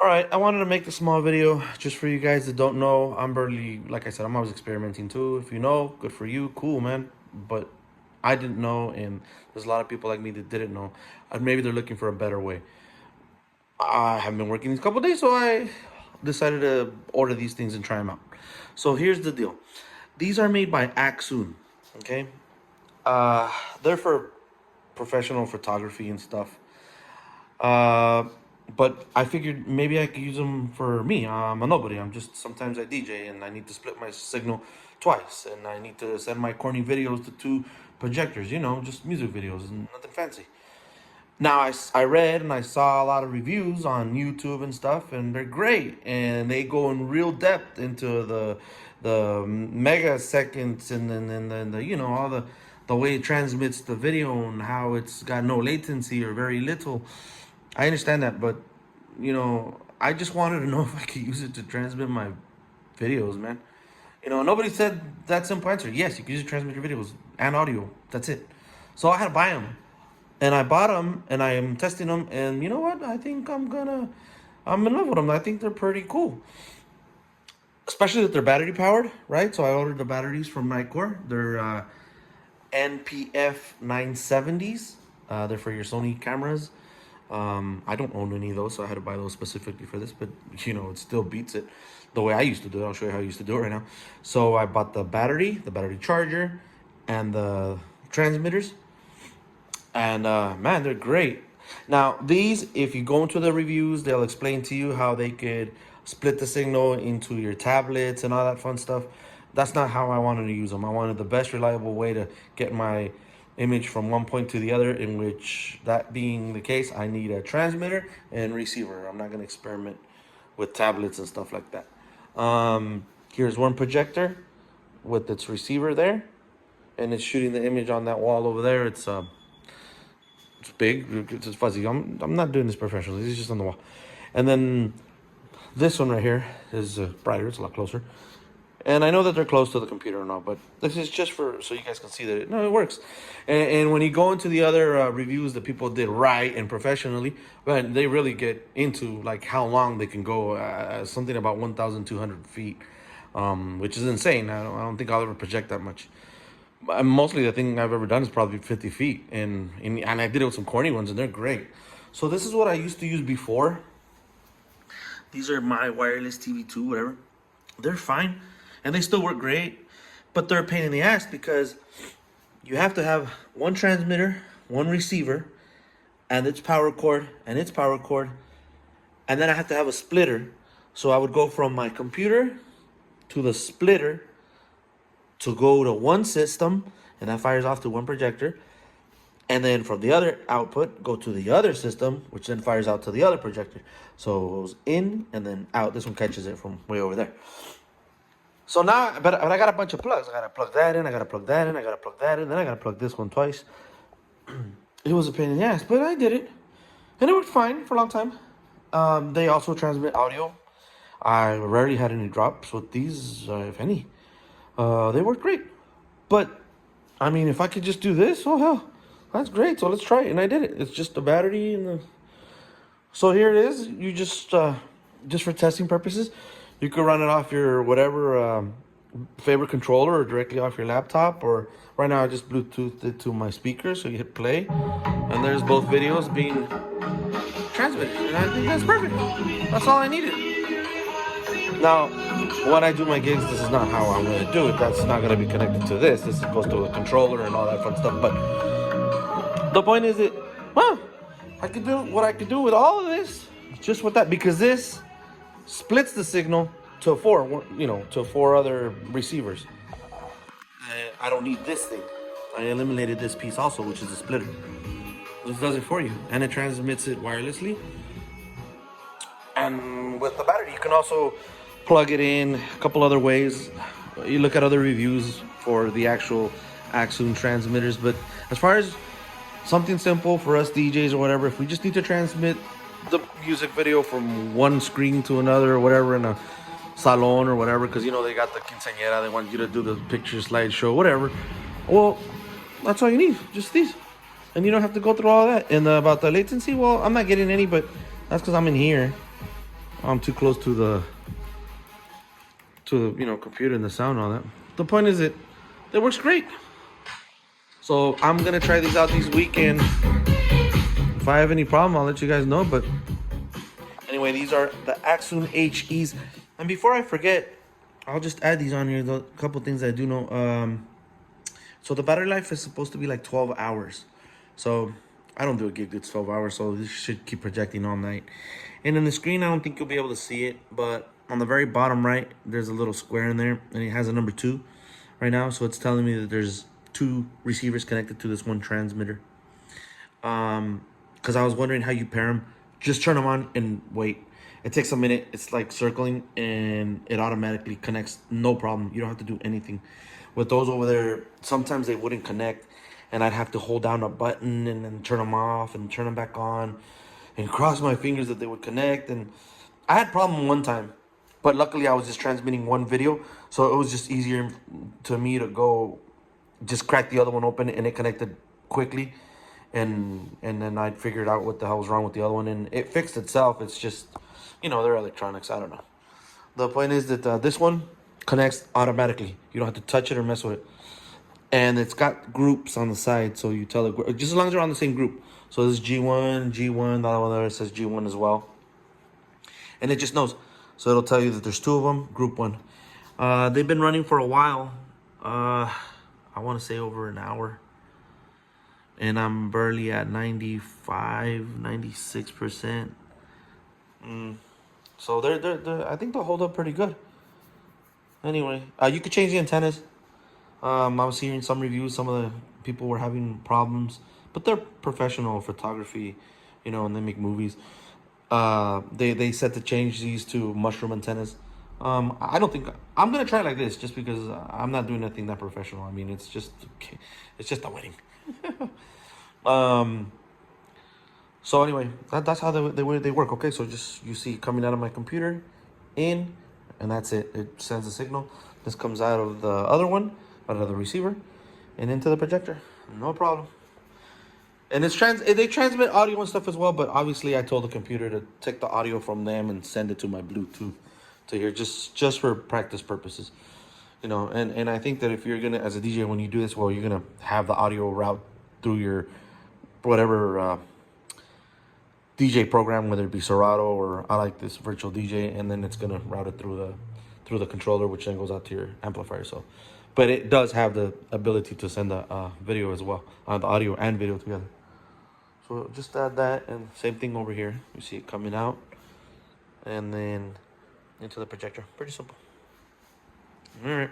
All right, I wanted to make a small video just for you guys that don't know. I'm barely, like I said, I'm always experimenting too. If you know, good for you, cool, man. But I didn't know, and there's a lot of people like me that didn't know. And maybe they're looking for a better way. I haven't been working these couple days, so I decided to order these things and try them out. So here's the deal. These are made by accsoon, okay? They're for professional photography and stuff. Uh, but I figured maybe I could use them for me. I'm a nobody. Sometimes I DJ and I need to split my signal twice, and I need to send my corny videos to two projectors, just music videos and nothing fancy. Now, I read and I saw a lot of reviews on YouTube and stuff, and they're great, and they go in real depth into the mega seconds and the all the way it transmits the video and how it's got no latency or very little. I understand that, but I just wanted to know if I could use it to transmit my videos, man. Nobody said that simple answer. Yes, you can use it to transmit your videos and audio. That's it. So I had to buy them. And I bought them, and I am testing them, and you know what? I think I'm in love with them. I think they're pretty cool. Especially that they're battery powered, right? So I ordered the batteries from Nikkor. They're NPF 970s. They're for your Sony cameras. I don't own any of those, so I had to buy those specifically for this, but it still beats it the way I used to do it. I'll show you how I used to do it right now. So I bought the battery charger, and the transmitters. And man, they're great. Now, these, if you go into the reviews, they'll explain to you how they could split the signal into your tablets and all that fun stuff. That's not how I wanted to use them. I wanted the best reliable way to get my image from one point to the other, in which, that being the case, I need a transmitter and receiver. I'm not going to experiment with tablets and stuff like that. Here's one projector with its receiver there, and it's shooting the image on that wall over there. It's big, it's fuzzy. I'm not doing this professionally. It's just on the wall. And then this one right here is brighter. It's a lot closer. And I know that they're close to the computer and all, but this is just so you guys can see that it works. And when you go into the other reviews that people did right and professionally, man, they really get into like how long they can go. Something about 1,200 feet, which is insane. I don't think I'll ever project that much. Mostly the thing I've ever done is probably 50 feet, and I did it with some corny ones, and they're great. So this is what I used to use before. These are my wireless TV2, whatever. They're fine, and they still work great, but they're a pain in the ass because you have to have one transmitter, one receiver, and its power cord, and then I have to have a splitter. So I would go from my computer to the splitter to go to one system, and that fires off to one projector, and then from the other output go to the other system, which then fires out to the other projector. So it goes in and then out. This one catches it from way over there. So now, but I got a bunch of plugs. I gotta plug that in, I gotta plug that in, I gotta plug that in, then I gotta plug this one twice. It was a pain in the ass, but I did it, and it worked fine for a long time. They also transmit audio. I rarely had any drops with these, if any. They work great. But I mean, if I could just do this, oh hell, that's great. So let's try it. And I did it. It's just the battery and so here it is. You just for testing purposes, you could run it off your whatever favorite controller, or directly off your laptop, or right now I just Bluetoothed it to my speaker. So you hit play, and there's both videos being transmitted, and I think that's perfect. That's all I needed. Now, when I do my gigs, this is not how I'm going to do it. That's not going to be connected to this. This is supposed to a controller and all that fun stuff. But the point is that, well, I could do what I could do with all of this just with that, because this splits the signal to four other receivers. I don't need this thing. I eliminated this piece also, which is a splitter. This does it for you, and it transmits it wirelessly. And with the battery, you can also plug it in a couple other ways. You look at other reviews for the actual accsoon transmitters, but as far as something simple for us DJs or whatever, if we just need to transmit the music video from one screen to another or whatever in a salon or whatever, because they got the quinceañera, they want you to do the picture slideshow, whatever, well, that's all you need, just these, and you don't have to go through all that. And about the latency, well, I'm not getting any, but that's because I'm in here. I'm too close to the computer and the sound and all that. The point is it works great. So I'm gonna try these out this weekend. If I have any problem, I'll let you guys know. But anyway, these are the accsoon HEs. And before I forget, I'll just add these on here. A couple things that I do know. So the battery life is supposed to be like 12 hours. So I don't do a gig that's 12 hours, so this should keep projecting all night. And in the screen, I don't think you'll be able to see it, but on the very bottom right, there's a little square in there, and it has a number 2 right now. So it's telling me that there's 2 receivers connected to this one transmitter. Because I was wondering how you pair them. Just turn them on and wait. It takes a minute. It's like circling, and it automatically connects. No problem. You don't have to do anything. With those over there, sometimes they wouldn't connect, and I'd have to hold down a button and then turn them off and turn them back on and cross my fingers that they would connect. And I had a problem one time, but luckily I was just transmitting one video, so it was just easier to me to go just crack the other one open, and it connected quickly. And then I'd figured out what the hell was wrong with the other one, and it fixed itself. It's just, they're electronics. I don't know. The point is that this one connects automatically. You don't have to touch it or mess with it. And it's got groups on the side, so you tell it, just as long as they're on the same group. So this is G1, G1, the other one there says G1 as well. And it just knows. So it'll tell you that there's 2 of them, group 1. They've been running for a while. I want to say over an hour. And I'm barely at 95, 96%. So they're I think they'll hold up pretty good. Anyway, you could change the antennas. I was hearing some reviews. Some of the people were having problems, but they're professional photography, and they make movies. They said to change these to mushroom antennas. I don't think I'm gonna try it like this, just because I'm not doing anything that professional. I mean, it's just a wedding. So anyway, that's how they work. Okay, so just you see coming out of my computer, in, and that's it. It sends a signal. This comes out of the other one, out of the receiver, and into the projector. No problem. And they transmit audio and stuff as well, but obviously I told the computer to take the audio from them and send it to my Bluetooth to here, just for practice purposes. And I think that if you're gonna, as a DJ, when you do this, well, you're gonna have the audio route through your whatever DJ program, whether it be Serato or I like this virtual DJ, and then it's gonna route it through the controller, which then goes out to your amplifier. So, but it does have the ability to send the video as well, the audio and video together. So just add that, and same thing over here. You see it coming out, and then into the projector. Pretty simple. All right.